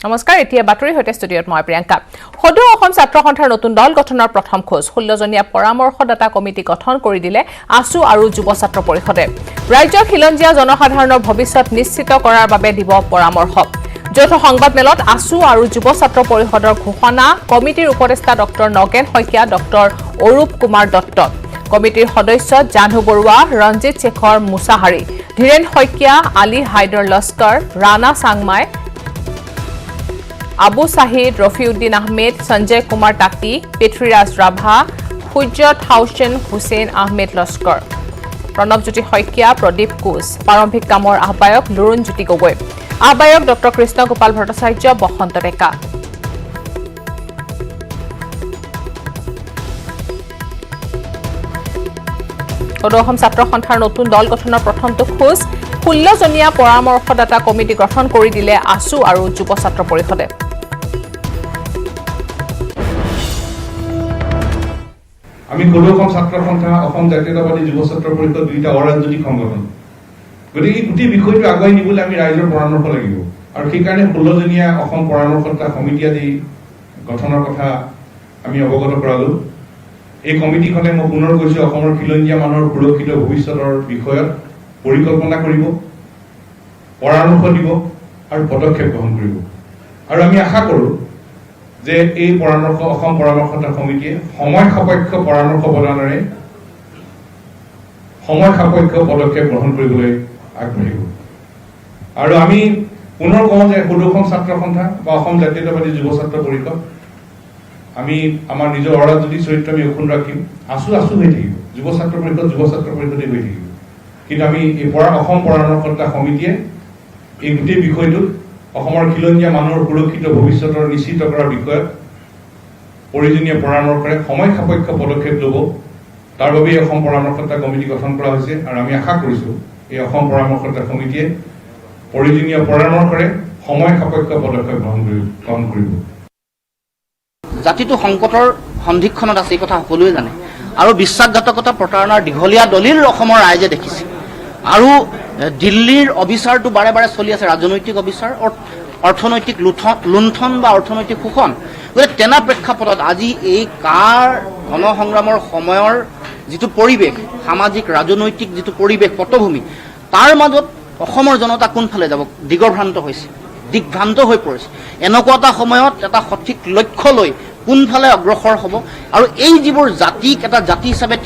নমস্কাৰ এতিয়া বাতৰি হৈতে ষ্টুডিঅত মই প্ৰিয়ংকা সদৌ অসম ছাত্ৰ সন্থাৰ নতুন দল গঠনৰ প্ৰথম খোজ 16 জনীয়া পৰামৰ্শদাতা কমিটি গঠন কৰি দিলে আসু আৰু যুৱ ছাত্ৰ পৰিষদে ৰাজ্যৰ খিলঞ্জীয়া জনসাধাৰণৰ ভৱিষ্যত নিশ্চিত কৰাৰ বাবে দিব পৰামৰ্শ যৌথ সংবাদমেলত আসু আৰু যুৱ ছাত্ৰ পৰিষদৰ ঘোষণা কমিটিৰ উপদেষ্টা ডক্টৰ নগেন শইকীয়া ডক্টৰ অৰূপ কুমাৰ দত্ত কমিটিৰ সদস্য জানু বৰুৱা ৰঞ্জিত শেখৰ মুছাহাৰী ধীৰেন শইকীয়া আলী হাইদৰ লস্কৰ ৰাণা চাংমাই আবু সাহিদ ৰফিউদ্দিন আহমেদ সঞ্জয় কুমাৰ টাকি পৃথ্বীৰাজ ৰাভা হুজ্জত হাউসেন হুসেন আহমেদ লস্কৰ প্ৰণৱজ্যোতি শইকীয়া প্ৰদীপ কোচ প্ৰাৰম্ভিক কামৰ আহ্বায়ক লুৰুণজ্যোতি গগৈ আহ্বায়ক ডক্টৰ কৃষ্ণ গোপাল ভট্টাচাৰ্য বসন্ত ডেকা সদৌ অসম ছাত্ৰ সন্থাৰ নতুন দল গঠনৰ প্ৰথমটো খোজ 16 জনীয়া পৰামৰ্শদাতা কমিটি গঠন কৰি দিলে আসু আৰু যুৱ ছাত্ৰ পৰিষদে আমি সদৌ অসম ছাত্ৰ সন্থা অসম জাতীয়তাবাদী যুৱ ছাত্ৰ পৰিষদ দুইটা অৰাজনৈতিক সংগঠন গতিকে গোটেই বিষয়টো আগুৱাই নিবলৈ আমি ৰাইজৰ পৰামৰ্শ লাগিব আৰু সেইকাৰণে 16 জনীয়া অসম পৰামৰ্শদাতা কমিটি আদি গঠনৰ কথা আমি অৱগত কৰালো এই কমিটিখনে মই পুনৰ কৈছো অসমৰ খিলঞ্জীয়া মানুহৰ সুৰক্ষিত ভৱিষ্যতৰ বিষয়ত পৰিকল্পনা কৰিব পৰামৰ্শ দিব আৰু পদক্ষেপ গ্ৰহণ কৰিব আৰু আমি আশা কৰো যে এই পৰামৰ্শ অসম পৰামৰ্শদাতা কমিটিয়ে সময় সাপেক্ষ পৰামৰ্শ প্ৰদানেৰে সময় সাপেক্ষ পদক্ষেপ গ্ৰহণ কৰিবলৈ আগবাঢ়িব আৰু আমি পুনৰ কওঁ যে সদৌ অসম ছাত্ৰ সন্থা বা অসম জাতীয়তাবাদী যুৱ ছাত্ৰ পৰিষদ আমি আমাৰ নিজৰ অৰাজনৈতিক চৰিত্ৰ আমি অক্ষুণ্ণ ৰাখিম আসু হৈ থাকিব যুৱ ছাত্ৰ পৰিষদে হৈ থাকিব কিন্তু আমি এই অসম পৰামৰ্শদাতা সমিতিয়ে এই গোটেই বিষয়টোত অসমৰ খিলঞ্জীয়া মানুহৰ সুৰক্ষিত ভৱিষ্যতৰ নিশ্চিত কৰাৰ বিষয়ত প্ৰয়োজনীয় পৰামৰ্শৰে সময় সাপেক্ষ পদক্ষেপ ল'ব তাৰ বাবে অসম পৰামৰ্শদাতা কমিটি গঠন কৰা হৈছে আৰু আমি আশা কৰিছো এই অসম পৰামৰ্শদাতা কমিটিয়ে প্ৰয়োজনীয় পৰামৰ্শৰে সময় সাপেক্ষ পদক্ষেপ গ্ৰহণ কৰিব জাতিটো সংকটৰ সন্ধিক্ষণত আছে এই কথা সকলোৱে জানে আৰু বিশ্বাসঘাতকতা প্ৰতাৰণাৰ দীঘলীয়া দলিল অসমৰ ৰাইজে দেখিছে আৰু দিল্লীৰ অবিচাৰটো বাৰে বাৰে চলি আছে ৰাজনৈতিক অবিচাৰ অৰ্থনৈতিক লুণ্ঠন বা অৰ্থনৈতিক শোষণ গতিকে তেনে প্ৰেক্ষাপটত আজি এই গণসংগ্ৰামৰ সময়ৰ যিটো পৰিৱেশ সামাজিক ৰাজনৈতিক যিটো পৰিৱেশ পটভূমি তাৰ মাজত অসমৰ জনতা কোনফালে যাব দিগভ্ৰান্ত হৈ পৰিছে এনেকুৱা এটা সময়ত এটা সঠিক লক্ষ্য লৈ কোনফালে অগ্ৰসৰ হ'ব আৰু এই যিবোৰ জাতিক এটা জাতি হিচাপে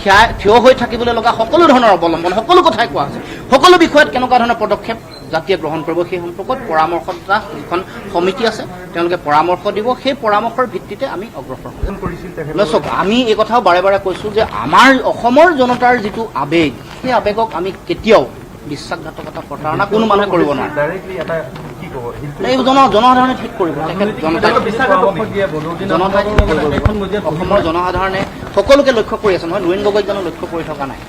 থিয় হৈ থাকিবলৈ লগা সকলো ধৰণৰ অৱলম্বন সকলো কথাই কোৱা হৈছে সকলো বিষয়ত কেনেকুৱা ধৰণৰ পদক্ষেপ জাতিয়ে গ্ৰহণ কৰিব সেই সম্পৰ্কত পৰামৰ্শদাতা যিখন সমিতি আছে তেওঁলোকে পৰামৰ্শ দিব সেই পৰামৰ্শৰ ভিত্তিতে আমি অগ্ৰসৰ হ'ম আমি এই কথাও বাৰে বাৰে কৈছো যে আমাৰ অসমৰ জনতাৰ যিটো আৱেগ সেই আৱেগক আমি কেতিয়াও বিশ্বাসঘাতকতা প্ৰতাৰণা কোনো মানুহে কৰিব নোৱাৰে জনসাধাৰণে ঠিক কৰিব অসমৰ জনসাধাৰণে সকলোকে লক্ষ্য কৰি আছে নহয় লুৰিণ গগৈক জানো লক্ষ্য কৰি থকা নাই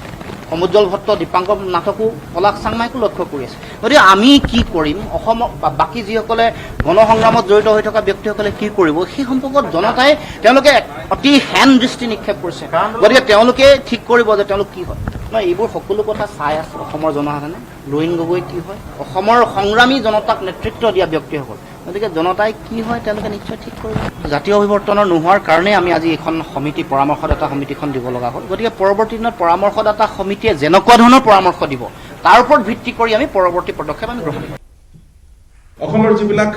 সমুজ্জ্বল ভট্ট দীপাংকৰ নাথকো পলাশ চাংমাইকো লক্ষ্য কৰি আছে গতিকে আমি কি কৰিম অসমৰ বাকী যিসকলে গণসংগ্ৰামত জড়িত হৈ থকা ব্যক্তিসকলে কি কৰিব সেই সম্পৰ্কত জনতাই তেওঁলোকে অতি হেন দৃষ্টি নিক্ষেপ কৰিছে গতিকে তেওঁলোকে ঠিক কৰিব যে তেওঁলোক কি হয় এইবোৰ সকলো কথা চাই আছে অসমৰ জনসাধাৰণে লুৰিণ গগৈ কি হয় অসমৰ সংগ্ৰামী জনতাক নেতৃত্ব দিয়া ব্যক্তিসকল গতিকে জনতাই কি হয় তেওঁলোকে নিশ্চয় ঠিক কৰিব জাতীয় অভিৱৰ্তনৰ নোহোৱাৰ কাৰণে আমি আজি এখন সমিতি পৰামৰ্শদাতা সমিতিখন দিব লগা হ'ল গতিকে পৰৱৰ্তী দিনত পৰামৰ্শদাতা সমিতিয়ে যেনেকুৱা ধৰণৰ পৰামৰ্শ দিব তাৰ ওপৰত ভিত্তি কৰি আমি পৰৱৰ্তী পদক্ষেপ আমি গ্ৰহণ কৰিম অসমৰ যিবিলাক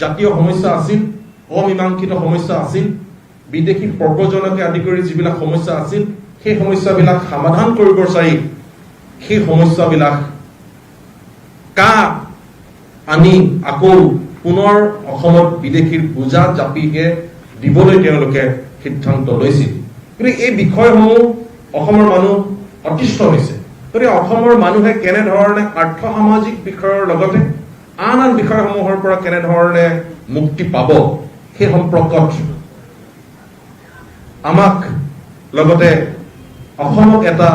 জাতীয় সমস্যা আছিল অমীমাংসিত সমস্যা আছিল বিদেশী প্ৰব্ৰজনকে আদি কৰি যিবিলাক সমস্যা আছিল সেই সমস্যাবিলাক সমাধান কৰিব চাই সেই সমস্যাবিলাক আনি আকৌ পুনৰ অসমত বিদেশীৰ বোজা জাপিকে দিবলৈ তেওঁলোকে সিদ্ধান্ত লৈছিল কিন্তু এই বিষয়সমূহ অসমৰ মানুহ অতিষ্ঠ হৈছে গতিকে অসমৰ মানুহে কেনেধৰণে আৰ্থ সামাজিক বিষয়ৰ লগতে আন বিষয়সমূহৰ পৰা কেনেধৰণে মুক্তি পাব সেই সম্পৰ্কত আমাক লগতে অসমক এটা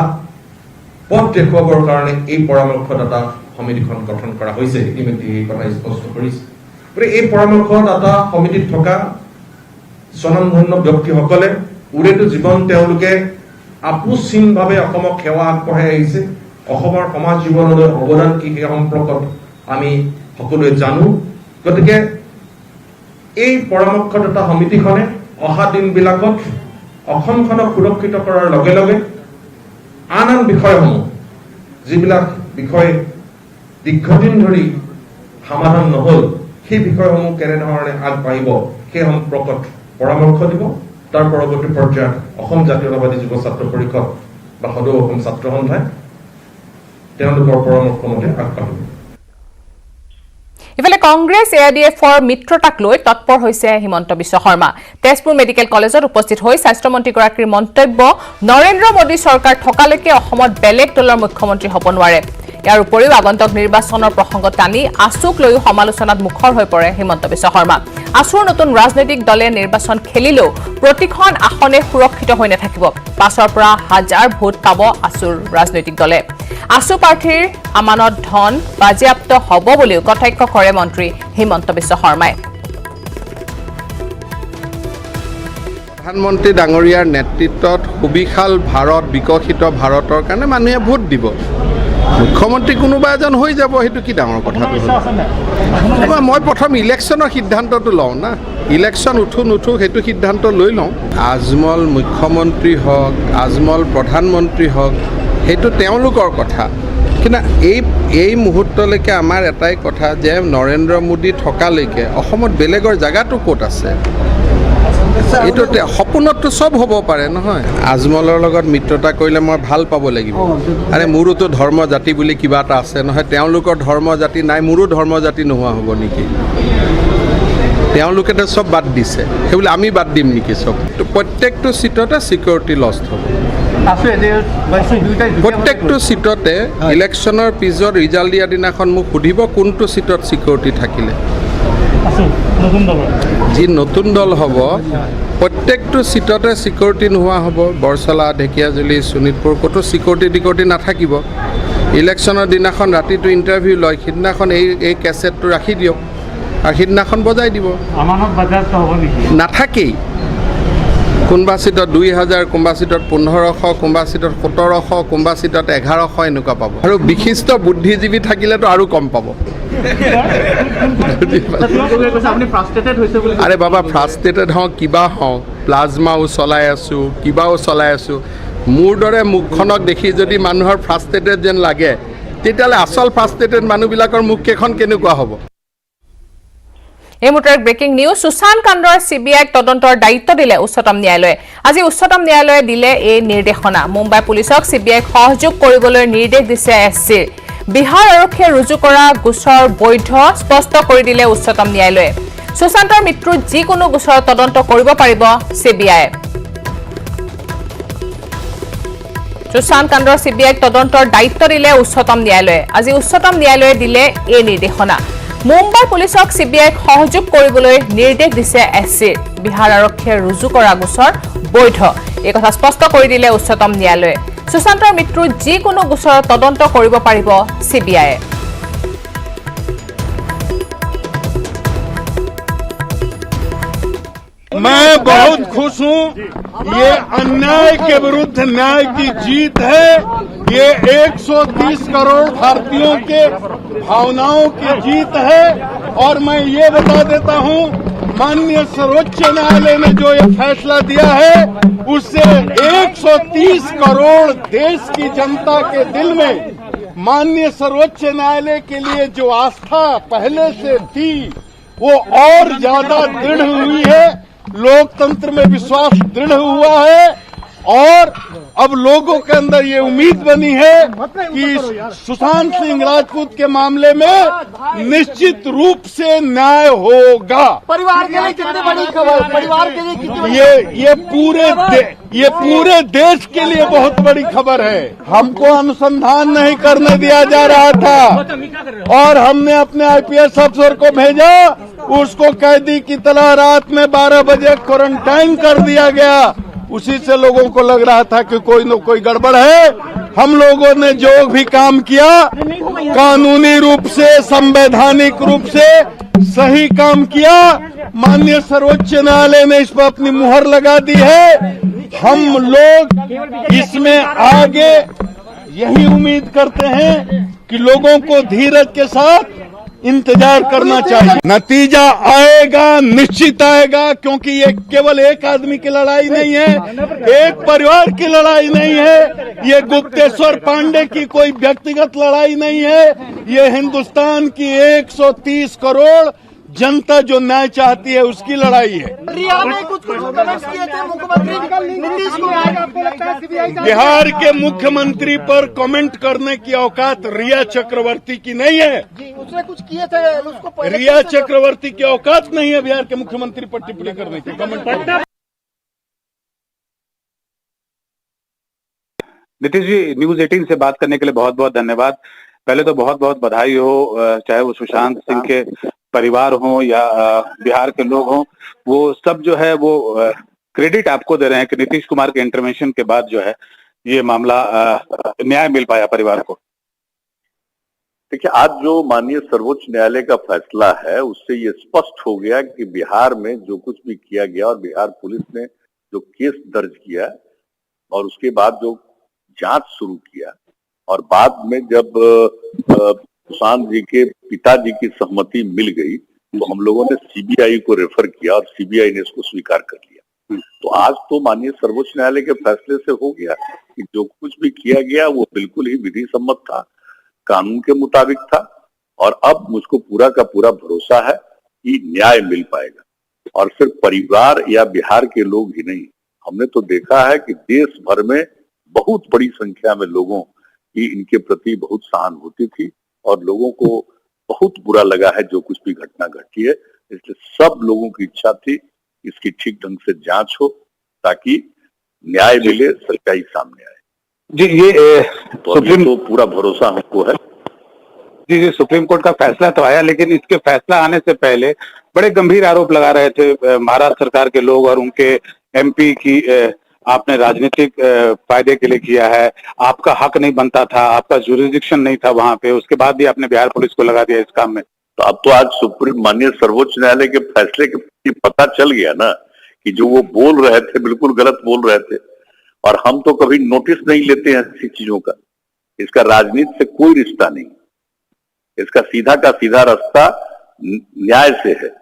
পথ দেখুৱাবৰ কাৰণে এই পৰামৰ্শদাতা সমিতিখন গঠন কৰা হৈছে ইতিমধ্যে এই কথা স্পষ্ট কৰিছে গতিকে এই পৰামৰ্শদাতা সমিতিত থকা স্বনামধন্য ব্যক্তিসকলে উৰেটো জীৱন তেওঁলোকে আপোচহীনভাৱে অসমক সেৱা আগবঢ়াই আহিছে অসমৰ সমাজ জীৱনলৈ অৱদান কি সেই সম্পৰ্কত আমি সকলোৱে জানো গতিকে এই পৰামৰ্শদাতা সমিতিখনে অহা দিনবিলাকত অসমখনক সুৰক্ষিত কৰাৰ লগে লগে আন বিষয়সমূহ যিবিলাক বিষয় দীৰ্ঘদিন ধৰি সমাধান নহল সেই বিষয়সমূহ কেনেধৰণে আগবাঢ়িব সেই সম্পৰ্কত পৰামৰ্শ দিব। তাৰ পৰৱৰ্তী পৰ্যায়ত অসম জাতীয়তাবাদী যুৱ ছাত্ৰ পৰিষদ বা সদৌ অসম ছাত্ৰ সন্থাই তেওঁলোকৰ পৰামৰ্শ মতে আগবাঢ়িব। ইফালে কংগ্ৰেছ এআইডিএফৰ মিত্ৰতাক লৈ তৎপৰ হৈছে হিমন্ত বিশ্ব শৰ্মা। তেজপুৰ মেডিকেল কলেজত উপস্থিত হৈ স্বাস্থ্যমন্ত্ৰীগৰাকীৰ মন্তব্য, নৰেন্দ্ৰ মোদী চৰকাৰ থকালৈকে অসমত বেলেগ দলৰ মুখ্যমন্ত্ৰী হ'ব নোৱাৰে। ইয়াৰ উপৰিও আগন্তুক নিৰ্বাচনৰ প্ৰসংগ টানি আছুক লৈও সমালোচনাত মুখৰ হৈ পৰে হিমন্ত বিশ্ব শৰ্মা। আছুৰ নতুন ৰাজনৈতিক দলে নিৰ্বাচন খেলিলেও প্ৰতিখন আসনে সুৰক্ষিত হৈ নাথাকিব। ৫ৰ পৰা ১,০০০ ভোট পাব আছুৰ ৰাজনৈতিক দলে। আছু প্ৰাৰ্থীৰ আমানত ধন বাজেয়াপ্ত হ'ব বুলিও কটাক্ষ কৰে মন্ত্ৰী হিমন্ত বিশ্ব শৰ্মাই। প্ৰধানমন্ত্ৰী ডাঙৰীয়াৰ নেতৃত্বত সুবিশাল ভাৰত, বিকশিত ভাৰতৰ কাৰণে মানুহে ভোট দিব। মুখ্যমন্ত্ৰী কোনোবা এজন হৈ যাব, সেইটো কি ডাঙৰ কথাটো হ'ল? মই প্ৰথম ইলেকশ্যনৰ সিদ্ধান্তটো লওঁ না, ইলেকশ্যন উঠো নুঠো সেইটো সিদ্ধান্ত লৈ লওঁ। আজমল মুখ্যমন্ত্ৰী হওক, আজমল প্ৰধানমন্ত্ৰী হওক, সেইটো তেওঁলোকৰ কথা। কিন্তু এই মুহূৰ্তলৈকে আমাৰ এটাই কথা যে নৰেন্দ্ৰ মোদী থকালৈকে অসমত বেলেগৰ জেগাটো ক'ত আছে? এইটো সপোনততো চব হ'ব পাৰে নহয়। আজমলৰ লগত মিত্ৰতা কৰিলে মই ভাল পাব লাগিব। আৰে মোৰোতো ধৰ্ম জাতি বুলি কিবা এটা আছে নহয়, তেওঁলোকৰ ধৰ্ম জাতি নাই, মোৰো ধৰ্ম জাতি নোহোৱা হ'ব নেকি? তেওঁলোকেতো চব বাদ দিছে, সেইবুলি আমি বাদ দিম নেকি চব? প্ৰত্যেকটো চিটতে ছিকিউৰিটি লষ্ট হ'ব। প্ৰত্যেকটো চিটতে ইলেকশ্যনৰ পিছত ৰিজাল্ট দিয়া দিনাখন মোক সুধিব কোনটো চিটত ছিকিউৰিটি থাকিলে। যি নতুন দল হ'ব প্ৰত্যেকটো চিটতে ছিকিউৰিটি নোহোৱা হ'ব। বৰচলা, ঢেকীয়াজুলি, শোণিতপুৰ ক'তো ছিকিউৰিটি নাথাকিব। ইলেকশ্যনৰ দিনাখন ৰাতিটো ইণ্টাৰভিউ লয়, সিদিনাখন এই কেছেটটো ৰাখি দিয়ক আৰু সিদিনাখন বজাই দিব। নাথাকেই। কোনোবা চিটত ২,০০০, কোনোবা চিটত ১৫০০, কোনোবা চিটত ১৭০০, কোনোবা চিটত ১১০০ এনেকুৱা পাব। আৰু বিশিষ্ট বুদ্ধিজীৱী থাকিলেতো আৰু কম পাব। আৰে বাবা, ফ্ৰাষ্ট্ৰেটেড হওঁ কিবা হওঁ, প্লাজমাও চলাই আছোঁ, কিবাও চলাই আছোঁ, মোৰ দৰে মুখখনক দেখি যদি মানুহৰ ফ্ৰাষ্ট্ৰেটেড যেন লাগে, তেতিয়াহ'লে আচল ফ্ৰাষ্ট্ৰেটেড মানুহবিলাকৰ মুখকেইখন কেনেকুৱা হ'ব? এই মুহূৰ্তৰ ব্ৰেকিং নিউজ। সুশান্ত কাণ্ডৰ চিবিআইক তদন্তৰ দায়িত্ব দিলে উচ্চতম ন্যায়ালয়ে। আজি উচ্চতম ন্যায়ালয়ে দিলে এই নিৰ্দেশনা। মুম্বাই পুলিচক চিবিআইক সহযোগ কৰিবলৈ নিৰ্দেশ দিছে এছচিৰ। বিহাৰ আৰক্ষীয়ে ৰুজু কৰা গোচৰ বৈধ স্পষ্ট কৰি দিলে উচ্চতম ন্যায়ালয়ে। সুশান্তৰ মৃত্যুৰ যিকোনো গোচৰ তদন্ত কৰিব পাৰিব চিবিআই। সুশান্ত কাণ্ডৰ চিবিআইক তদন্তৰ দায়িত্ব দিলে উচ্চতম ন্যায়ালয়ে। আজি উচ্চতম ন্যায়ালয়ে দিলে এই নিৰ্দেশনা। মুম্বাই পুলিচক চিবিআইক সহযোগ কৰিবলৈ নিৰ্দেশ দিছে এছচিৰ। বিহাৰ আৰক্ষীয়ে ৰুজু কৰা গোচৰ বৈধ, এই কথা স্পষ্ট কৰি দিলে উচ্চতম ন্যায়ালয়ে। সুশান্তৰ মৃত্যুৰ যিকোনো গোচৰ তদন্ত কৰিব পাৰিব চিবিআইয়ে। मैं बहुत खुश हूँ। ये अन्याय के विरुद्ध न्याय की जीत है। ये 130 करोड़ भारतीयों के भावनाओं की जीत है। और मैं ये बता देता हूँ, माननीय सर्वोच्च न्यायालय ने जो ये फैसला दिया है, उससे 130 करोड़ देश की जनता के दिल में माननीय सर्वोच्च न्यायालय के लिए जो आस्था पहले से थी, वो और ज्यादा दृढ़ हुई है। लोकतंत्र में विश्वास दृढ़ हुआ है और अब लोगों के अंदर ये उम्मीद बनी है कि सुशांत सिंह राजपूत के मामले में निश्चित रूप से न्याय होगा। परिवार के लिए कितनी बड़ी खबर, परिवार के लिए कितनी बड़ी? ये पूरे देश के लिए बहुत बड़ी खबर है। हमको अनुसंधान नहीं करने दिया जा रहा था और हमने अपने आईपीएस अफसर को भेजा, उसको कैदी की तरह रात में 12 बजे क्वारंटाइन कर दिया गया। उसी से लोगों को लग रहा था कि कोई न कोई गड़बड़ है। हम लोगों ने जो भी काम किया कानूनी रूप से, संवैधानिक रूप से सही काम किया। माननीय सर्वोच्च न्यायालय ने इस पर अपनी मुहर लगा दी है। हम लोग इसमें आगे यही उम्मीद करते हैं कि लोगों को धीरज के साथ इंतजार करना चाहिए। नतीजा आएगा, निश्चित आएगा, क्योंकि ये केवल एक आदमी की लड़ाई नहीं है, एक परिवार की लड़ाई नहीं है, ये गुप्तेश्वर पांडे की कोई व्यक्तिगत लड़ाई नहीं है, ये हिंदुस्तान की 130 करोड़ जनता जो न्याय चाहती है उसकी लड़ाई है। रिया में कुछ कमेंट्स किए थे मुख्यमंत्री नीतीश कुमार। बिहार के मुख्यमंत्री पर कमेंट करने की औकात रिया चक्रवर्ती की नहीं है। जी, उसने कुछ किए थे, उसको रिया चक्रवर्ती की औकात नहीं है बिहार के मुख्यमंत्री पर टिप्पणी करने की, कमेंट। नीतीश जी, न्यूज 18 से बात करने के लिए बहुत बहुत धन्यवाद। पहले तो बहुत बहुत बधाई हो, चाहे वो सुशांत सिंह के परिवार हो या बिहार के लोग हों, वो सब जो है वो क्रेडिट आपको दे रहे हैं कि नीतीश कुमार के इंटरवेंशन के बाद जो है ये मामला न्याय मिल पाया परिवार को। देखिए, आज जो माननीय सर्वोच्च न्यायालय का फैसला है उससे ये स्पष्ट हो गया कि बिहार में जो कुछ भी किया गया और बिहार पुलिस ने जो केस दर्ज किया और उसके बाद जो जांच शुरू किया और बाद में जब सुशांत जी के पिताजी की सहमति मिल गई तो हम लोगों ने सीबीआई को रेफर किया और सीबीआई ने इसको स्वीकार कर लिया। तो आज तो माननीय सर्वोच्च न्यायालय के फैसले से हो गया कि जो कुछ भी किया गया वो बिल्कुल ही विधि सम्मत था, कानून के मुताबिक था और अब मुझको पूरा का पूरा भरोसा है कि न्याय मिल पाएगा। और सिर्फ परिवार या बिहार के लोग ही नहीं, हमने तो देखा है कि देश भर में बहुत बड़ी संख्या में लोगों की इनके प्रति बहुत सहानुभूति थी और लोगों को बहुत बुरा लगा है जो कुछ भी घटना घटी है। इसलिए सब लोगों की इच्छा थी इसकी ठीक ढंग से जांच हो ताकि न्याय मिले, सच्चाई सामने आए। जी, ये सुप्रीम तो पूरा भरोसा हमको है। जी, सुप्रीम कोर्ट का फैसला तो आया, लेकिन इसके फैसला आने से पहले बड़े गंभीर आरोप लगा रहे थे महाराष्ट्र सरकार के लोग और उनके एमपी की आपने राजनीतिक फायदे के लिए किया है, आपका हक नहीं बनता था, आपका जुरिडिक्शन नहीं था वहां पे, उसके बाद भी आपने बिहार पुलिस को लगा दिया इस काम में। तो अब तो आज सुप्रीम माननीय सर्वोच्च न्यायालय के फैसले के पता चल गया ना कि जो वो बोल रहे थे बिल्कुल गलत बोल रहे थे। और हम तो कभी नोटिस नहीं लेते हैं ऐसी चीजों का, इसका राजनीति से कोई रिश्ता नहीं, इसका सीधा का सीधा रास्ता न्याय से है।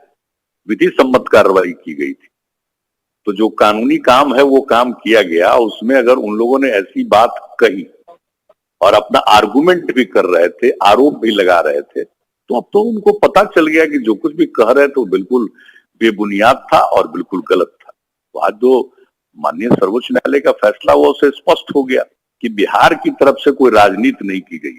विधि सम्मत कार्रवाई की गई थी तो जो कानूनी काम है वो काम किया गया। उसमें अगर उन लोगों ने ऐसी बात कही और अपना आर्गुमेंट भी कर रहे थे, आरोप भी लगा रहे थे, तो अब तो उनको पता चल गया कि जो कुछ भी कह रहे थे वो बिल्कुल बेबुनियाद था और बिल्कुल गलत था। तो आज जो माननीय सर्वोच्च न्यायालय का फैसला हुआ उससे स्पष्ट हो गया कि बिहार की तरफ से कोई राजनीति नहीं की गई,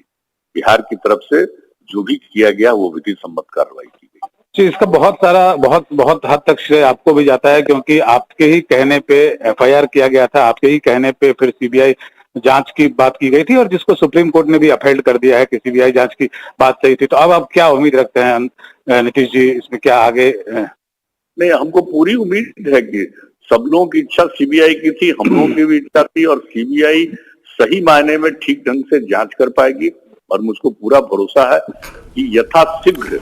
बिहार की तरफ से जो भी किया गया वो विधि सम्मत कार्रवाई की गई। जी, इसका बहुत हद तक श्रेय आपको भी जाता है, क्योंकि आपके ही कहने पे एफआईआर किया गया था, आपके ही कहने पे फिर सीबीआई जांच की बात की गई थी और जिसको सुप्रीम कोर्ट ने भी अपहेल्ड कर दिया है कि सीबीआई जांच की बात सही थी। तो अब आप क्या उम्मीद रखते हैं नीतीश जी, इसमें क्या आगे? नहीं, हमको पूरी उम्मीद है कि सब लोगों की इच्छा सीबीआई की थी, हम लोगों की भी इच्छा थी और सीबीआई सही मायने में ठीक ढंग से जांच कर पाएगी और मुझको पूरा भरोसा है कि यथाशीघ्र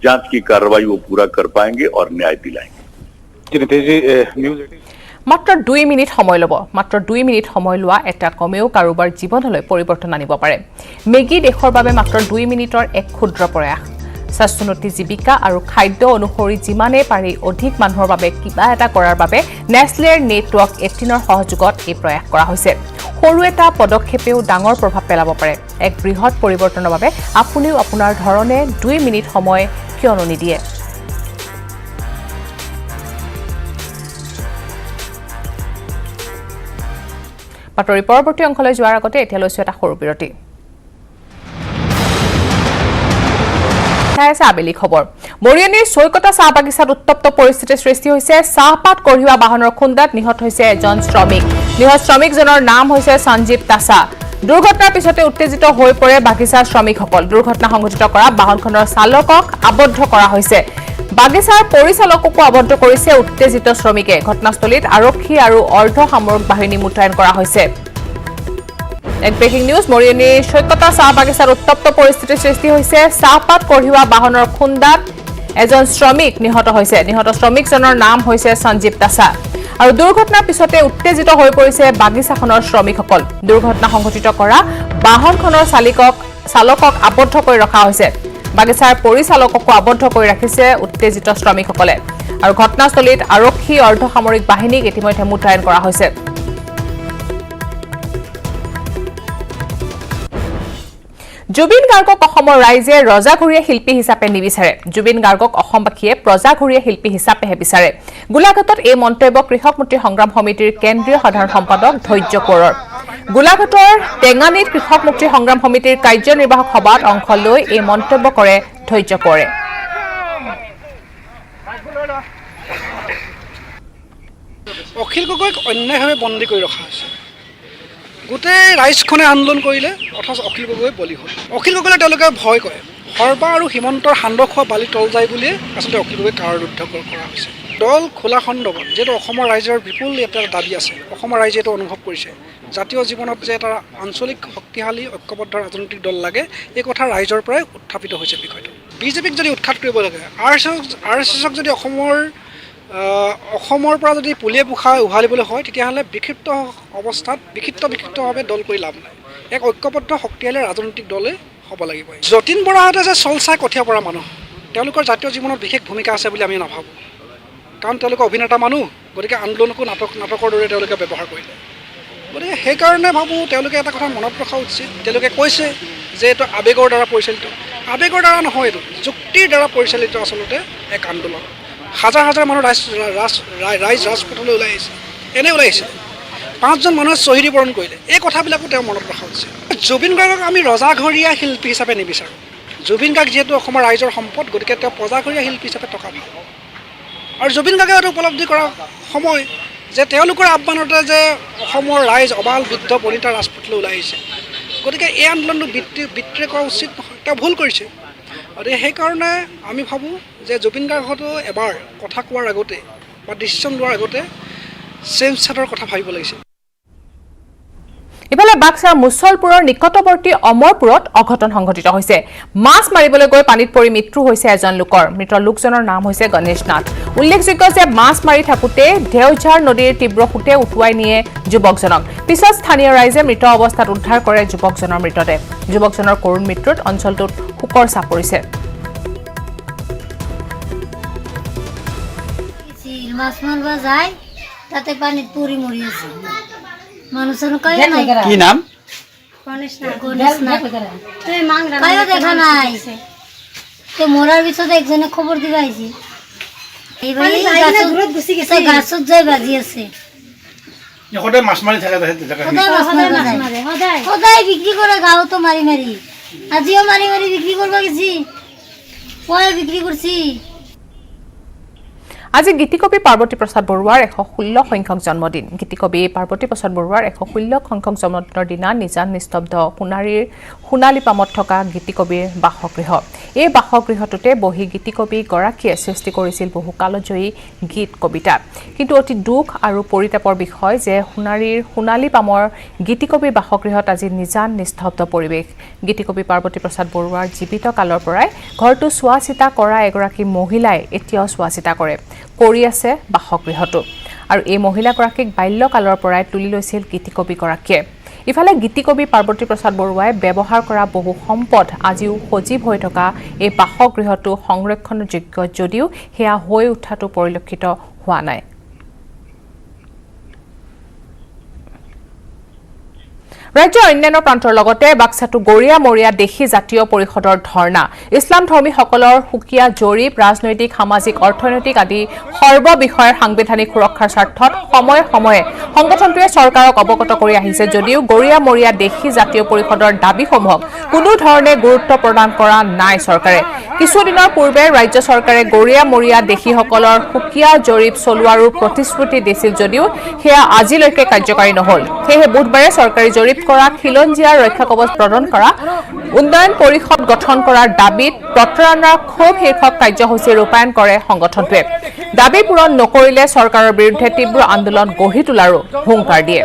जांच की कार्रवाई वो पूरा कर पाएंगे और न्याय दिलाएंगे। नीतीश जी, न्यूज 18 मात्र 2 মিনিট সময় ল'ব। মাত্ৰ 2 মিনিট সময় লোৱা এটা কমেও কাৰোবাৰ জীৱনলৈ পৰিৱৰ্তন আনিব পাৰে। মেগী দেশৰ বাবে মাত্ৰ 2 মিনিটৰ এক ক্ষুদ্ৰ প্ৰয়াস। স্বাস্থ্যোন্নতি জীৱিকা আৰু খাদ্য অনুসৰি যিমানে পাৰি অধিক মানুহৰ বাবে কিবা এটা কৰাৰ বাবে নেছলেৰ নেটৱৰ্ক 18ৰ সহযোগত এই প্ৰয়াস কৰা হৈছে। সৰু এটা পদক্ষেপেও ডাঙৰ প্ৰভাৱ পেলাব পাৰে। এক বৃহৎ পৰিৱৰ্তনৰ বাবে আপুনিও আপোনাৰ ধৰণে 2 মিনিট সময় কিয়নো নিদিয়ে। বাতৰি পৰৱৰ্তী অংশলৈ যোৱাৰ আগতে এতিয়া লৈছো এটা সৰু বিৰতি। আবেলি খবৰ। মৰিয়নিৰ চৈকতা চাহ বাগিচাত উত্তপ্ত পৰিস্থিতিৰ সৃষ্টি হৈছে। চাহপাত কঢ়িওৱা বাহনৰ খুন্দাত নিহত হৈছে এজন শ্ৰমিক। নিহত শ্ৰমিকজনৰ নাম হৈছে সঞ্জীৱ তাছা। দুৰ্ঘটনাৰ পিছতে উত্তেজিত হৈ পৰে বাগিচাৰ শ্ৰমিকসকল। দুৰ্ঘটনা সংঘটিত কৰা বাহনখনৰ চালকক আবদ্ধ কৰা হৈছে। বাগিচাৰ পৰিচালককো আবদ্ধ কৰিছে উত্তেজিত শ্ৰমিকে। ঘটনাস্থলীত আৰক্ষী আৰু অৰ্ধ সামৰিক বাহিনী মুতায়ন কৰা হৈছে। এক ব্ৰেকিং নিউজ। মৰিয়নিৰ চৈকতা চাহ বাগিচাত উত্তপ্ত পৰিস্থিতিৰ সৃষ্টি হৈছে। চাহপাত কঢ়িওৱা বাহনৰ খুন্দাত এজন শ্ৰমিক নিহত হৈছে। নিহত শ্ৰমিকজনৰ নাম হৈছে সঞ্জীৱ তাছা। আৰু দুৰ্ঘটনাৰ পিছতে উত্তেজিত হৈ পৰিছে বাগিচাখনৰ শ্ৰমিকসকল। দুৰ্ঘটনা সংঘটিত কৰা বাহনখনৰ চালকক আবদ্ধ কৰি ৰখা হৈছে। বাগিচাৰ পৰিচালককো আবদ্ধ কৰি ৰাখিছে উত্তেজিত শ্ৰমিকসকলে আৰু ঘটনাস্থলীত আৰক্ষী অৰ্ধসামৰিক বাহিনীক ইতিমধ্যে মুতায়ন কৰা হৈছে। জুবিন গাৰ্গক অসমৰ ৰাইজে ৰজাঘৰীয়া শিল্পী হিচাপে নিবিচাৰে। জুবিন গাৰ্গক অসমবাসীয়ে প্ৰজাঘৰীয়া শিল্পী হিচাপেহে বিচাৰে। গোলাঘাটত এই মন্তব্য কৃষক মুক্তি সংগ্ৰাম সমিতিৰ কেন্দ্ৰীয় সাধাৰণ সম্পাদক ধৈৰ্য কোঁৱৰৰ। গোলাঘাটৰ টেঙানীত কৃষক মুক্তি সংগ্ৰাম সমিতিৰ কাৰ্যনিৰ্বাহক সভাত অংশ লৈ এই মন্তব্য কৰে ধৈৰ্য কোঁৱৰে। অখিল গগৈক অন্যায়ভাৱে বন্দী কৰি ৰখা হৈছে। গোটেই ৰাইজখনে আন্দোলন কৰিলে, অথচ অখিল গগৈ বলি হ'ল। অখিল গগৈলৈ তেওঁলোকে ভয় কৰে। সৰ্বা আৰু সীমন্তৰ সান্দহ খোৱা বালি তল যায় বুলিয়ে আচলতে অখিল গগৈ কাৰাৰুদ্ধ কৰা হৈছে। দল খোলা সন্দৰ্ভত যিহেতু অসমৰ ৰাইজৰ বিপুল এটা দাবী আছে, অসমৰ ৰাইজে এইটো অনুভৱ কৰিছে, জাতীয় জীৱনত যে এটা আঞ্চলিক শক্তিশালী ঐক্যবদ্ধ ৰাজনৈতিক দল লাগে, এই কথা ৰাইজৰ পৰাই উত্থাপিত হৈছে বিষয়টো। বিজেপিক যদি উৎখাত কৰিব লাগে, আৰ এছ এছক যদি অসমৰ পৰা যদি পুলিয়ে পোখা উভালিবলৈ হয়, তেতিয়াহ'লে বিক্ষিপ্ত অৱস্থাত বিক্ষিপ্তভাৱে দল কৰি লাভ নাই। এক ঐক্যবদ্ধ শক্তিশালী ৰাজনৈতিক দলে হ'ব লাগিব। যতীন বৰাহঁতে যে চলচাই কঠীয়া পৰা মানুহ, তেওঁলোকৰ জাতীয় জীৱনত বিশেষ ভূমিকা আছে বুলি আমি নাভাবোঁ। কাৰণ তেওঁলোকে অভিনেতা মানুহ, গতিকে আন্দোলনকো নাটকৰ দৰে তেওঁলোকে ব্যৱহাৰ কৰিলে। গতিকে সেইকাৰণে ভাবোঁ তেওঁলোকে এটা কথা মনত ৰখা উচিত। তেওঁলোকে কৈছে যে এইটো আৱেগৰ দ্বাৰা পৰিচালিত। আৱেগৰ দ্বাৰা নহয়, এইটো যুক্তিৰ দ্বাৰা পৰিচালিত আচলতে এক আন্দোলন। হাজাৰ হাজাৰ মানুহ ৰাইজ ৰাজপথলৈ ওলাই আহিছে, এনে ওলাই আহিছে। 5জন মানুহে শ্বহীদ বৰণ কৰিলে। এই কথাবিলাকো তেওঁ মনত ৰখা উচিত। জুবিন গাৰ্গক আমি ৰজাঘৰীয়া শিল্পী হিচাপে নিবিচাৰোঁ। জুবিন গাৰ্গ যিহেতু অসমৰ ৰাইজৰ সম্পদ, গতিকে তেওঁ প্ৰজাঘৰীয়া শিল্পী হিচাপে থকা ভাল। আৰু জুবিন গাৰ্গে এইটো উপলব্ধি কৰা সময় যে তেওঁলোকৰ আহ্বানতে যে অসমৰ ৰাইজ অবাল বৃদ্ধ বনিতা ৰাজপথলৈ ওলাই আহিছে। গতিকে এই আন্দোলনটো বিত্ৰে কৰা উচিত নহয়, তেওঁ ভুল কৰিছে। গতিকে সেইকাৰণে আমি ভাবোঁ যে জুবিন গাৰ্গতো এবাৰ কথা কোৱাৰ আগতে বা ডিচিশ্যন লোৱাৰ আগতে চেঞ্জ ছেটৰ কথা ভাবিব লাগিছিল। ইফালে বাক্সাৰ মুছলপুৰৰ নিকটৱৰ্তী অমৰপুৰত অঘটন সংঘটিত হৈছে। মাছ মাৰিবলৈ গৈ পানীত পৰি মৃত্যু হৈছে এজন লোকৰ। মৃত লোকজনৰ নাম হৈছে গণেশ নাথ। উল্লেখযোগ্য যে মাছ মাৰি থাকোঁতে দেওঝাৰ নদীৰ তীব্ৰ সোঁতে উটুৱাই নিয়ে যুৱকজনক। পিছত স্থানীয় ৰাইজে মৃত অৱস্থাত উদ্ধাৰ কৰে যুৱকজনৰ মৃতদেহ। যুৱকজনৰ কৰুণ মৃত্যুত অঞ্চলটোত শোকৰ ছাপ পৰিছে। মাছ মারবা যায় তাতে পানিত পরি মরি আছে মানুষের কি নাম দেখা নাই তো মরার পিছতে একজনে খবর দিবা আইছি গাছত যাই বাজি আছে সদায় বিক্রি করে গাও তো মারি মারি আজিও মারি মারি বিক্রি করবা গেছি পরে বিক্রি করছি। আজি গীতিকবি পাৰ্বতী প্ৰসাদ বৰুৱাৰ 116 সংখ্যক জন্মদিন। গীতিকবি পাৰ্বতী প্ৰসাদ বৰুৱাৰ 116 সংখ্যক জন্মদিনৰ দিনা নিজান নিস্তব্ধ সোণাৰীৰ সোণালী পামত থকা গীতিকবিৰ বাসগৃহ। এই বাসগৃহটোতে বহি গীতিকবি গৰাকীয়ে সৃষ্টি কৰিছিল বহু কালজয়ী গীত কবিতা। কিন্তু অতি দুখ আৰু পৰিতাপৰ বিষয় যে সোণাৰীৰ সোণালী পামৰ গীতিকবিৰ বাসগৃহত আজি নিজান নিস্তব্ধ পৰিৱেশ। গীতিকবি পাৰ্বতী প্ৰসাদ বৰুৱাৰ জীৱিত কালৰ পৰাই ঘৰটো চোৱা চিতা কৰা এগৰাকী মহিলাই এতিয়াও চোৱা চিতা কৰি আছে বাসগৃহটো। আৰু এই মহিলাগৰাকীক বাল্যকালৰ পৰাই তুলি লৈছিল গীতিকবিগৰাকীয়ে। ইফালে গীতিকবি পাৰ্বতী প্ৰসাদ বৰুৱাই ব্যৱহাৰ কৰা বহু সম্পদ আজিও সজীৱ হৈ থকা এই বাসগৃহটো সংৰক্ষণযোগ্য যদিও সেয়া হৈ উঠাটো পৰিলক্ষিত হোৱা নাই। ৰাজ্যৰ অন্যান্য প্ৰান্তৰ লগতে বাক্সাটো গৰিয়া মৰিয়া দেশী জাতীয় পৰিষদৰ ধৰ্ণা। ইছলাম ধৰ্মীসকলৰ সুকীয়া জৰীপ ৰাজনৈতিক সামাজিক অৰ্থনৈতিক আদি সৰ্ববিষয়ৰ সাংবিধানিক সুৰক্ষাৰ স্বাৰ্থত সময়ে সময়ে সংগঠনটোৱে চৰকাৰক অৱগত কৰি আহিছে যদিও গৰিয়া মৰিয়া দেশী জাতীয় পৰিষদৰ দাবীসমূহক কোনো ধৰণে গুৰুত্ব প্ৰদান কৰা নাই চৰকাৰে। কিছুদিনৰ পূৰ্বে ৰাজ্য চৰকাৰে গৰিয়া মৰিয়া দেশীসকলৰ সুকীয়া জৰীপ চলোৱাৰো প্ৰতিশ্ৰুতি দিছিল যদিও সেয়া আজিলৈকে কাৰ্যকাৰী নহল। সেয়েহে বুধবাৰে চৰকাৰী জৰীপ কৰা খিলঞ্জীয়াৰ ৰক্ষা কবচ প্ৰদান কৰা উন্নয়ন পৰিষদ গঠন কৰাৰ দাবীত প্ৰতাৰণাৰ ক্ষোভ শীৰ্ষক কাৰ্যসূচী ৰূপায়ণ কৰে সংগঠনটোৱে। দাবী পূৰণ নকৰিলে চৰকাৰৰ বিৰুদ্ধে তীব্ৰ আন্দোলন গঢ়ি তোলাৰো হুংকাৰ দিয়ে।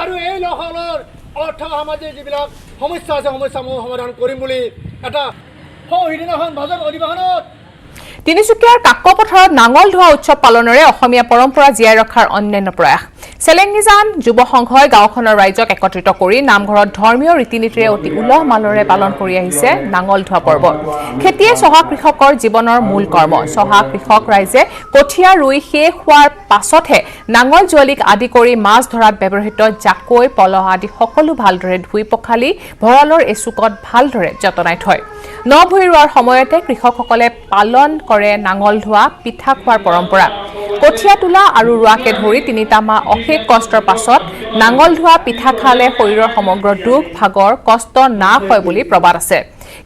আৰু এই লোকসকলৰ অৰ্থ সামাজিক যিবিলাক সমস্যা আছে সমস্যাসমূহ সমাধান কৰিম বুলি এটা সিদিনাখন বাজেট অধিৱেশনত তিনিচুকীয়াৰ কাকপথাৰত নাঙল ধোৱা উৎসৱ পালনেৰে অসমীয়া পৰম্পৰা জীয়াই ৰখাৰ অন্যান্য প্ৰয়াস চেলেংগিজান যুৱ সংঘই গাঁওখনৰ ৰাইজক একত্ৰিত কৰি নামঘৰত ধৰ্মীয় ৰীতি-নীতিৰে অতি উলহ মালৰে পালন কৰি আহিছে নাঙল ধোৱা পৰ্ব খেতিয়ে চহা কৃষকৰ জীৱনৰ মূল কৰ্ম চহা কৃষক ৰাইজে কঠীয়া ৰুই শেষ হোৱাৰ পাছতহে নাঙল জুৱালিক আদি কৰি মাছ ধৰাত ব্যৱহৃত জাকৈ পলহ আদি সকলো ভালদৰে ধুই পখালি ভঁৰালৰ এচুকত ভালদৰে যতনাই থয় ন ভূঁই ৰোৱাৰ সময়তে কৃষকসকলে পালন কৰে নাঙল ধোৱা পিঠা খোৱাৰ পৰম্পৰা কঠীয়া তোলা আৰু ৰোৱাকে ধৰি 3টা মাহ অশেষ কষ্টৰ পাছত নাঙল ধোৱা পিঠা খালে শৰীৰৰ সমগ্ৰ দুখ ভাগৰ কষ্ট নাশ হয় বুলি প্ৰবাদ আছে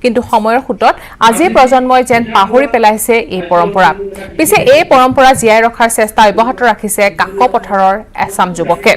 কিন্তু সময়ৰ খুঁটত আজি প্ৰজন্মই যেন পাহৰি পেলাইছে এই পৰম্পৰা পিছে এই পৰম্পৰা জীয়াই ৰখাৰ চেষ্টা অব্যাহত ৰাখিছে কাকপথাৰৰ এছাম যুৱকে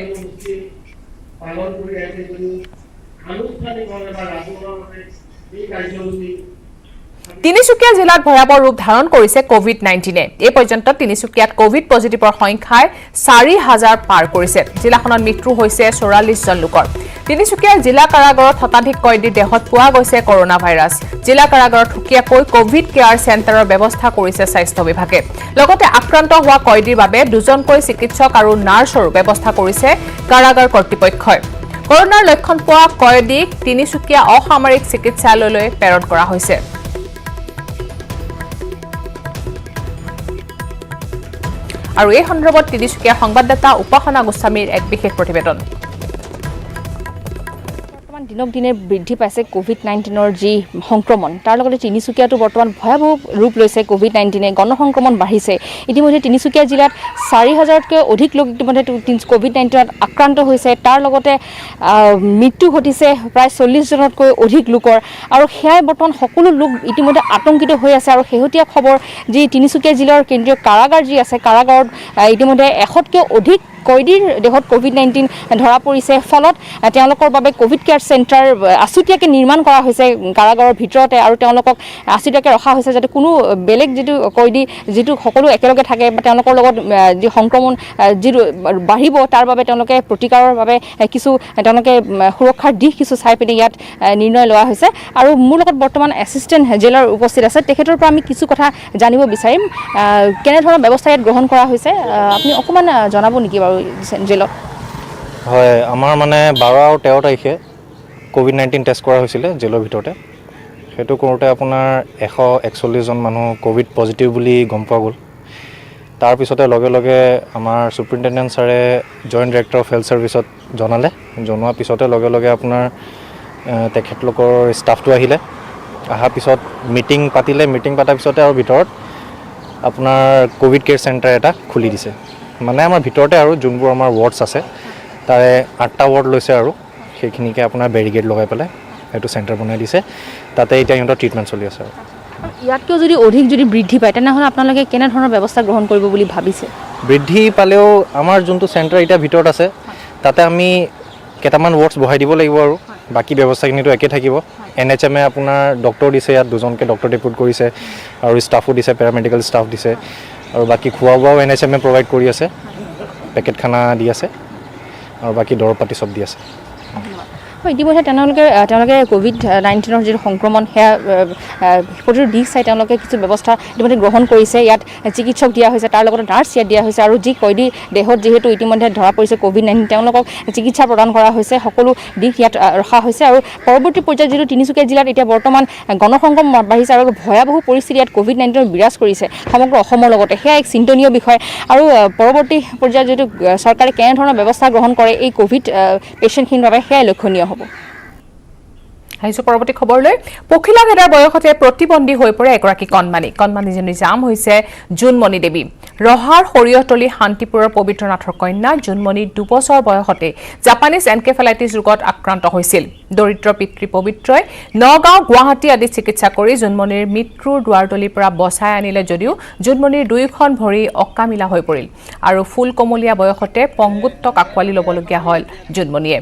তিনিচুকীয়া জিলাত ভয়াৱহ ৰূপ ধাৰণ কৰিছে কোভিড-19 এই পৰ্যন্ত তিনিচুকীয়াত কোভিড পজিটিভৰ সংখ্যাই 4000 পাৰ কৰিছে জিলাখনত মৃত্যু হৈছে 44 জন লোকৰ তিনিচুকীয়া জিলা কাৰাগাৰত শতাধিক কয়দীৰ দেহত পোৱা গৈছে কৰোনা ভাইৰাছ জিলা কাৰাগাৰত সুকীয়াকৈ কোভিড কেয়াৰ চেণ্টাৰৰ ব্যৱস্থা কৰিছে স্বাস্থ্য বিভাগে লগতে আক্ৰান্ত হোৱা কয়দীৰ বাবে দুজনকৈ চিকিৎসক আৰু নাৰ্ছৰো ব্যৱস্থা কৰিছে কাৰাগাৰ কৰ্তৃপক্ষই কৰোনাৰ লক্ষণ পোৱা কয়দীক তিনিচুকীয়া অসামৰিক চিকিৎসালয়লৈ প্ৰেৰণ কৰা হৈছে আৰু এই সন্দৰ্ভত তিনিচুকীয়া সংবাদদাতা উপাসনা গোস্বামীৰ এক বিশেষ প্ৰতিবেদন দিনক দিনে বৃদ্ধি পাইছে কোভিড-19ৰ যি সংক্ৰমণ তাৰ লগতে তিনিচুকীয়াটো বৰ্তমান ভয়াৱহ ৰূপ লৈছে কোভিড-19 গণসংক্ৰমণ বাঢ়িছে ইতিমধ্যে তিনিচুকীয়া জিলাত 4000তকৈ অধিক লোক ইতিমধ্যে কোভিড-19ত আক্ৰান্ত হৈছে তাৰ লগতে মৃত্যু ঘটিছে প্ৰায় 40 জনতকৈ অধিক লোকৰ আৰু সেয়াই বৰ্তমান সকলো লোক ইতিমধ্যে আতংকিত হৈ আছে আৰু শেহতীয়া খবৰ যি তিনিচুকীয়া জিলাৰ কেন্দ্ৰীয় কাৰাগাৰ যি আছে কাৰাগাৰত ইতিমধ্যে 100তকৈ অধিক কয়দীৰ দেহত কোভিড-19 ধৰা পৰিছে ফলত তেওঁলোকৰ বাবে কোভিড কেয়াৰ চেণ্টাৰ আছুতীয়াকৈ নিৰ্মাণ কৰা হৈছে কাৰাগাৰৰ ভিতৰতে আৰু তেওঁলোকক আছুতীয়াকৈ ৰখা হৈছে যাতে কোনো বেলেগ যিটো কয়দী যিটো সকলো একেলগে থাকে বা তেওঁলোকৰ লগত যি সংক্ৰমণ যিটো বাঢ়িব তাৰ বাবে তেওঁলোকে প্ৰতিকাৰৰ বাবে কিছু তেওঁলোকে সুৰক্ষাৰ দিশ কিছু চাই পিনে ইয়াত নিৰ্ণয় লোৱা হৈছে আৰু মোৰ লগত বৰ্তমান এছিষ্টেণ্ট জেলাৰ উপস্থিত আছে তেখেতৰ পৰা আমি কিছু কথা জানিব বিচাৰিম কেনেধৰণৰ ব্যৱস্থা ইয়াত গ্ৰহণ কৰা হৈছে আপুনি অকণমান জনাব নেকি বাৰু জেলত হয় আমাৰ মানে 12 আৰু 13 তাৰিখে কোভিড-19 টেষ্ট কৰা হৈছিলে জেলৰ ভিতৰতে সেইটো কৰোঁতে আপোনাৰ 141 জন মানুহ কোভিড পজিটিভ বুলি গম পোৱা গ'ল তাৰপিছতে লগে লগে আমাৰ ছুপাৰিণ্টেণ্ডেণ্ট ছাৰে জইণ্ট ডাইৰেক্টৰ অফ হেল্থ ছাৰ্ভিচত জনোৱাৰ পিছতে লগে লগে আপোনাৰ তেখেতলোকৰ ষ্টাফটো আহিলে অহাৰ পিছত মিটিং পতাৰ পিছতে আৰু ভিতৰত আপোনাৰ কোভিড কেয়াৰ চেণ্টাৰ এটা খুলি দিছে মানে আমাৰ ভিতৰতে আৰু যোনবোৰ আমাৰ ৱাৰ্ডছ আছে তাৰে 8টা ৱাৰ্ড লৈছে আৰু সেইখিনিকে আপোনাৰ বেৰিকেড লগাই পেলাই সেইটো চেণ্টাৰ বনাই দিছে তাতে এতিয়া সিহঁতৰ ট্ৰিটমেণ্ট চলি আছে আৰু ইয়াতকৈ যদি অধিক যদি বৃদ্ধি পায় তেনেহ'লে আপোনালোকে কেনেধৰণৰ ব্যৱস্থা গ্ৰহণ কৰিব বুলি ভাবিছে বৃদ্ধি পালেও আমাৰ যোনটো চেণ্টাৰ এতিয়া ভিতৰত আছে তাতে আমি কেইটামান ৱাৰ্ডছ বহাই দিব লাগিব আৰু বাকী ব্যৱস্থাখিনিতো একে থাকিব NHM আপোনাৰ ডক্টৰ দিছে ইয়াত দুজনকে ডক্টৰ ডেপুট কৰিছে আৰু ষ্টাফো দিছে পেৰামেডিকেল ষ্টাফ দিছে আৰু বাকী খোৱা বোৱাও NHM প্ৰভাইড কৰি আছে পেকেট খানা দি আছে আৰু বাকী দৰৱ পাতি চব দি আছে ইতিমধ্যে তেওঁলোকে কোভিড-19ৰ যিটো সংক্ৰমণ সেয়া প্ৰতিটো দিশ চাই তেওঁলোকে কিছু ব্যৱস্থা ইতিমধ্যে গ্ৰহণ কৰিছে ইয়াত চিকিৎসক দিয়া হৈছে তাৰ লগতে নাৰ্ছ ইয়াত দিয়া হৈছে আৰু যি কয়দী দেহত যিহেতু ইতিমধ্যে ধৰা পৰিছে কোভিড-19 তেওঁলোকক চিকিৎসা প্ৰদান কৰা হৈছে সকলো দিশ ইয়াত ৰখা হৈছে আৰু পৰৱৰ্তী পৰ্যায়ত যিটো তিনিচুকীয়া জিলাত এতিয়া বৰ্তমান গণসংক্ৰমণ বাঢ়িছে আৰু ভয়াৱহ পৰিস্থিতি ইয়াত কোভিড-19 বিৰাজ কৰিছে সমগ্ৰ অসমৰ লগতে সেয়া এক চিন্তনীয় বিষয় আৰু পৰৱৰ্তী পৰ্যায়ত যিটো চৰকাৰে কেনেধৰণৰ ব্যৱস্থা গ্ৰহণ কৰে এই কোভিড পেচেণ্টখিনিৰ বাবে সেয়াই লক্ষণীয় হ'ব আহিছো পৰৱৰ্তী খবৰলৈ পখিলা ভেদাৰ বয়সতে প্ৰতিবন্ধী হৈ পৰে এগৰাকী কণমানিজনীৰ নাম হৈছে জোনমণি দেৱী ৰহাৰ সৰিয়হতলী শান্তিপুৰৰ পবিত্ৰনাথৰ কন্যা জোনমণি 2 বছৰ বয়সতে জাপানীজ এনকেফেলাইটিছ ৰোগত আক্ৰান্ত হৈছিল দৰিদ্ৰ পিতৃ পবিত্ৰই নগাঁও গুৱাহাটী আদি চিকিৎসা কৰি জোনমণিৰ মৃত্যুৰ দুৱাৰদলিৰ পৰা বচাই আনিলে যদিও জোনমণিৰ 2খন ভৰি অকামিলা হৈ পৰিল আৰু ফুল কমলীয়া বয়সতে পংগুত্ব আঁকোৱালি ল'বলগীয়া হ'ল জোনমণিয়ে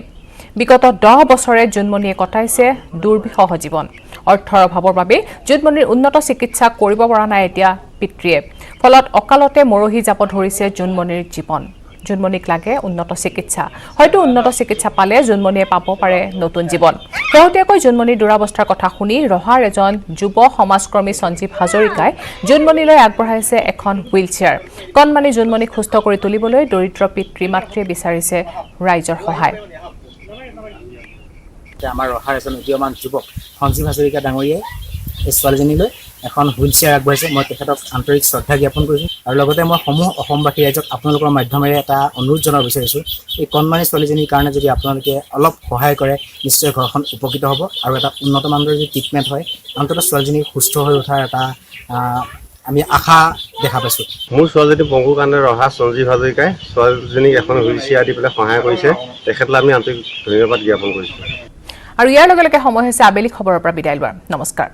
বিগত 10 বছৰে জোনমণিয়ে কটাইছে দুৰ্বিষহ জীৱন অৰ্থৰ অভাৱৰ বাবে জোনমণিৰ উন্নত চিকিৎসা কৰিব পৰা নাই এতিয়া পিতৃয়ে ফলত অকালতে মৰহি যাব ধৰিছে জোনমণিৰ জীৱন জোনমণিক লাগে উন্নত চিকিৎসা হয়তো উন্নত চিকিৎসা পালে জোনমণিয়ে পাব পাৰে নতুন জীৱন শেহতীয়াকৈ জোনমণিৰ দুৰাৱস্থাৰ কথা শুনি ৰহাৰ এজন যুৱ সমাজকৰ্মী সঞ্জীৱ হাজৰিকাই জোনমণিলৈ আগবঢ়াইছে এখন হুইল চেয়াৰ কণমানি জোনমণিক সুস্থ কৰি তুলিবলৈ দৰিদ্ৰ পিতৃ মাতৃয়ে বিচাৰিছে ৰাইজৰ সহায় আমাৰ ৰহাৰ এজন উদীয়মান যুৱক সঞ্জীৱ হাজৰিকা ডাঙৰীয়াই এই ছোৱালীজনীলৈ এখন হুইল চেয়াৰ আগবঢ়াইছে মই তেখেতক আন্তৰিক শ্ৰদ্ধা জ্ঞাপন কৰিছোঁ আৰু লগতে মই সমূহ অসমবাসী ৰাইজক আপোনালোকৰ মাধ্যমেৰে এটা অনুৰোধ জনাব বিচাৰিছোঁ এই কণমানি ছোৱালীজনীৰ কাৰণে যদি আপোনালোকে অলপ সহায় কৰে নিশ্চয় ঘৰখন উপকৃত হ'ব আৰু এটা উন্নত মানদণ্ডৰ যদি ট্ৰিটমেণ্ট হয় অন্ততঃ ছোৱালীজনী সুস্থ হৈ উঠাৰ এটা আমি আশা দেখা পাইছোঁ মোৰ ছোৱালীজনী পংগুৰ কাৰণে ৰহা সঞ্জীৱ হাজৰিকাই ছোৱালীজনীক এখন হুইল চেয়াৰ দি পেলাই সহায় কৰিছে তেখেতলৈ আমি আন্তৰিক ধন্যবাদ জ্ঞাপন কৰিছোঁ আৰু ইয়াৰ লগে লগে সময় হৈছে আবেলি খবৰৰ পৰা বিদায় লোৱাৰ নমস্কাৰ